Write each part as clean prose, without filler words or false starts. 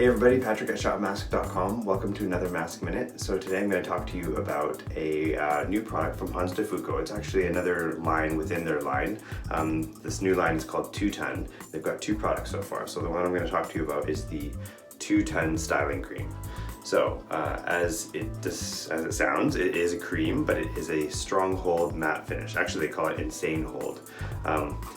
Hey everybody, Patrick at shopmask.com. Welcome to another Mask Minute. So today I'm going to talk to you about a new product from Hans de Fuco. It's actually another line within their line. This new line is called 2 Ton. They've got two products so far. So the one I'm going to talk to you about is the 2 Ton Styling Cream. So as it sounds, it is a cream, but it is a strong hold matte finish. Actually, they call it Insane Hold.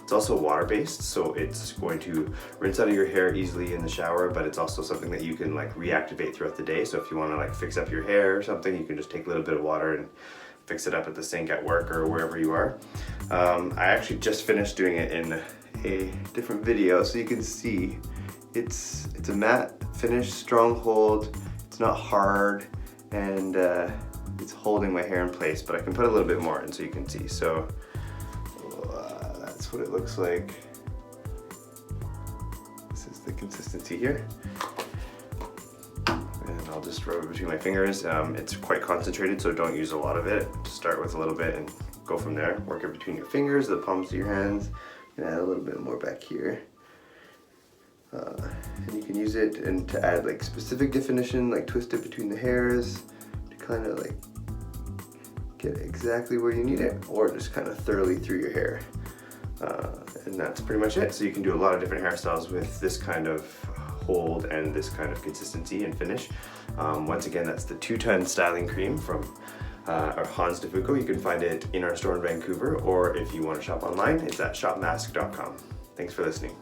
It's also water-based, so it's going to rinse out of your hair easily in the shower, but it's also something that you can like reactivate throughout the day. So if you want to like fix up your hair or something, you can just take a little bit of water and fix it up at the sink at work or wherever you are. I actually just finished doing it in a different video, so you can see it's a matte finish, strong hold. It's not hard, and it's holding my hair in place, but I can put a little bit more in so you can see. So that's what it looks like. This is the consistency here. And I'll just rub it between my fingers. It's quite concentrated, so don't use a lot of it. Just start with a little bit and go from there. Work it between your fingers, the palms of your hands, and add a little bit more back here. And you can use it and to add like specific definition, like twist it between the hairs to kind of like get exactly where you need it, or just kind of thoroughly through your hair. And that's pretty much it. So you can do a lot of different hairstyles with this kind of hold and this kind of consistency and finish. Once again, that's the 2 Ton Styling Cream from our Hans de Fuco. You can find it in our store in Vancouver, or if you want to shop online, it's at shopmask.com. Thanks for listening.